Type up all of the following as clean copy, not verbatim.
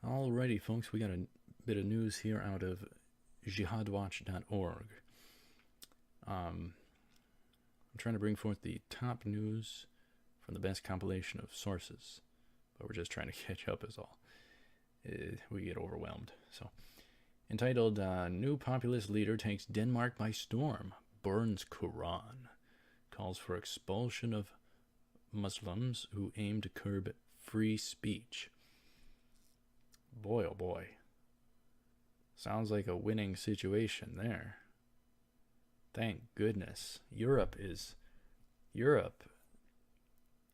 Alrighty, folks, we got a bit of news here out of jihadwatch.org. I'm trying to bring forth the top news from the best compilation of sources, but we're just trying to catch up is all. We get overwhelmed. So, entitled, New Populist Leader Takes Denmark by Storm, Burns Quran, calls for expulsion of Muslims who aim to curb free speech. Boy, oh boy. Sounds like a winning situation there. Thank goodness. Europe,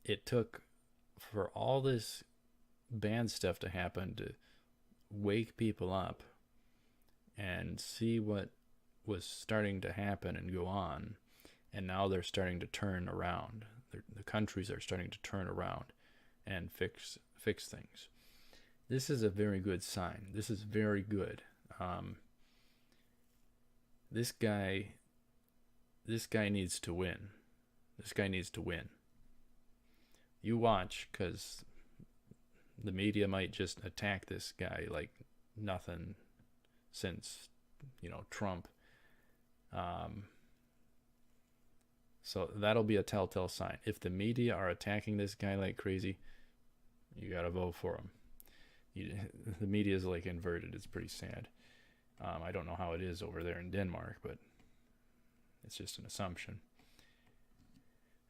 it took for all this bad stuff to happen to wake people up and see what was starting to happen and go on. And now they're starting to turn around. The countries are starting to turn around and fix things. This is a very good sign. This is very good. This guy needs to win. This guy needs to win. You watch, because the media might just attack this guy like nothing since, Trump. So that'll be a telltale sign. If the media are attacking this guy like crazy, you gotta vote for him. The media is like inverted. It's pretty sad. I don't know how it is over there in Denmark, but it's just an assumption.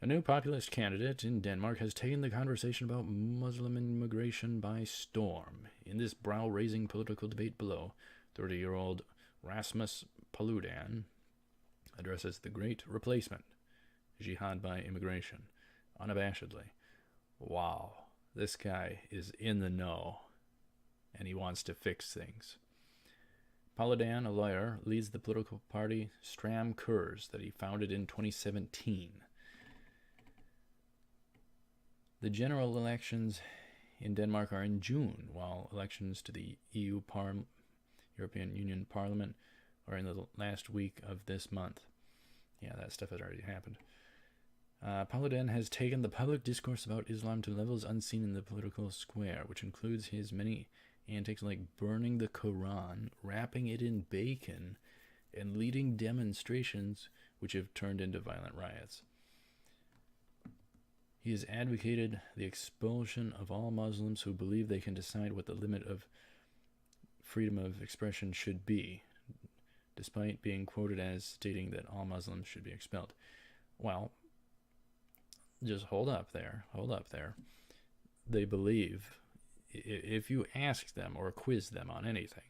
A new populist candidate in Denmark has taken the conversation about Muslim immigration by storm. In this brow-raising political debate below, 30-year-old Rasmus Paludan addresses the great replacement, jihad by immigration, unabashedly. Wow, this guy is in the know, and he wants to fix things. Paludan, a lawyer, leads the political party Stram Kurs that he founded in 2017. The general elections in Denmark are in June, while elections to the European Union Parliament are in the last week of this month. Yeah, that stuff has already happened. Paludan has taken the public discourse about Islam to levels unseen in the political square, which includes his many antics like burning the Quran, wrapping it in bacon, and leading demonstrations which have turned into violent riots. He has advocated the expulsion of all Muslims who believe they can decide what the limit of freedom of expression should be, despite being quoted as stating that all Muslims should be expelled. Well, just hold up there. They believe, if you ask them or quiz them on anything,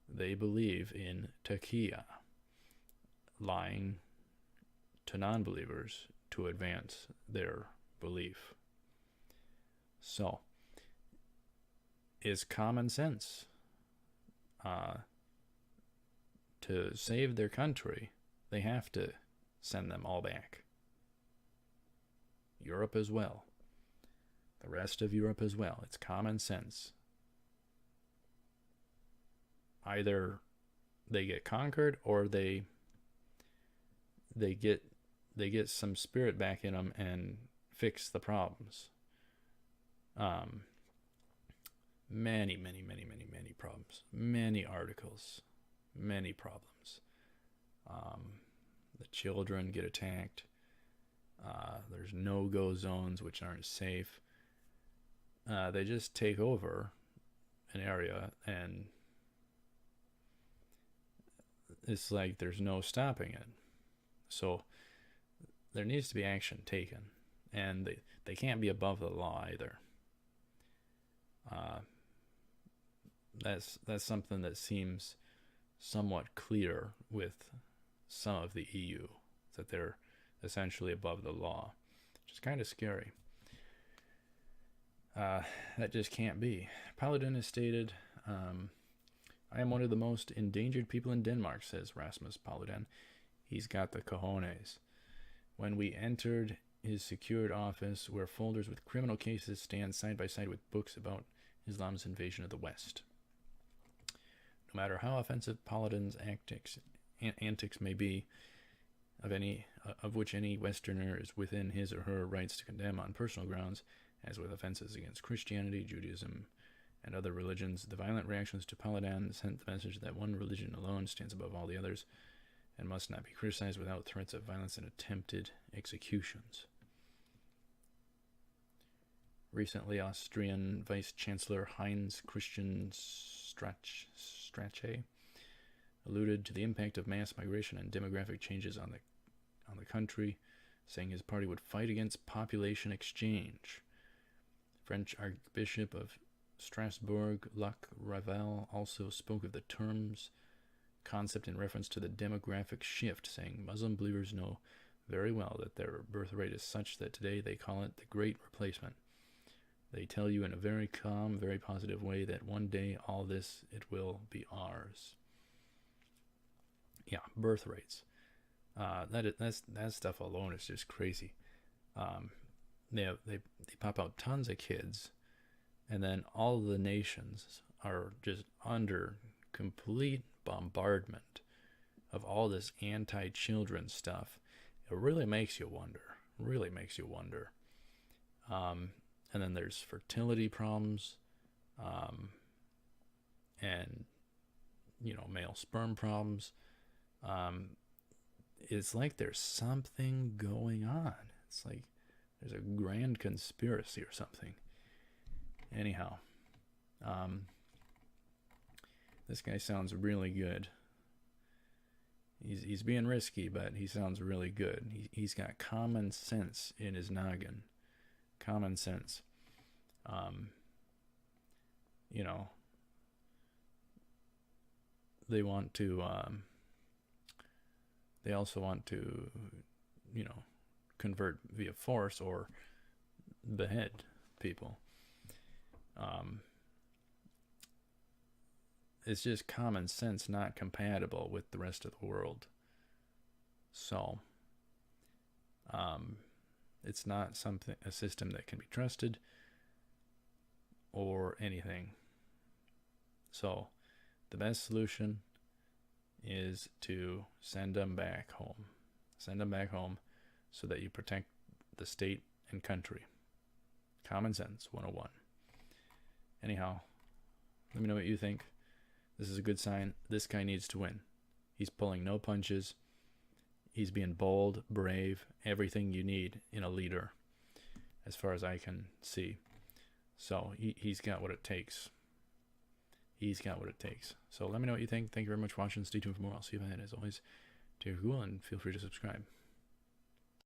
they believe in taqiyya, lying to non-believers to advance their belief. So, it's common sense. To save their country, they have to send them all back. Europe as well. The rest of Europe as well. It's common sense. Either they get conquered or they get some spirit back in them and fix the problems. Many problems. Many articles. Many problems. The children get attacked. There's no-go zones which aren't safe. They just take over an area and it's like there's no stopping it. So there needs to be action taken, and they can't be above the law either. That's something that seems somewhat clear with some of the EU, that they're essentially above the law, which is kind of scary. That just can't be. Paludan has stated, I am one of the most endangered people in Denmark, says Rasmus Paludan. He's got the cojones. When we entered his secured office, where folders with criminal cases stand side by side with books about Islam's invasion of the West. No matter how offensive Paludan's antics may be, of which any Westerner is within his or her rights to condemn on personal grounds, as with offenses against Christianity, Judaism, and other religions. The violent reactions to Paladin sent the message that one religion alone stands above all the others and must not be criticized without threats of violence and attempted executions. Recently, Austrian Vice Chancellor Heinz Christian Strache alluded to the impact of mass migration and demographic changes on the country, saying his party would fight against population exchange. French Archbishop of Strasbourg, Luc Ravel, also spoke of the term's concept in reference to the demographic shift, saying Muslim believers know very well that their birth rate is such that today they call it the Great Replacement. They tell you in a very calm, very positive way that one day all this, it will be ours. Yeah, birth rates. That stuff alone is just crazy. They pop out tons of kids, and then all the nations are just under complete bombardment of all this anti-children stuff. It really makes you wonder. And then there's fertility problems, and male sperm problems. It's like there's something going on. It's like there's a grand conspiracy or something. Anyhow, this guy sounds really good. He's being risky, but he sounds really good. He's got common sense in his noggin. Common sense. They want to. They also want to, convert via force or behead people. It's just common sense, not compatible with the rest of the world. So, it's not a system that can be trusted or anything. So, the best solution is to send them back home. Send them back home so that you protect the state and country. Common sense 101. Anyhow, let me know what you think. This is a good sign. This guy needs to win. He's pulling no punches. He's being bold, brave, everything you need in a leader, as far as I can see. So he's got what it takes. So let me know what you think. Thank you very much for watching. Stay tuned for more. I'll see you ahead. As always, take care and feel free to subscribe.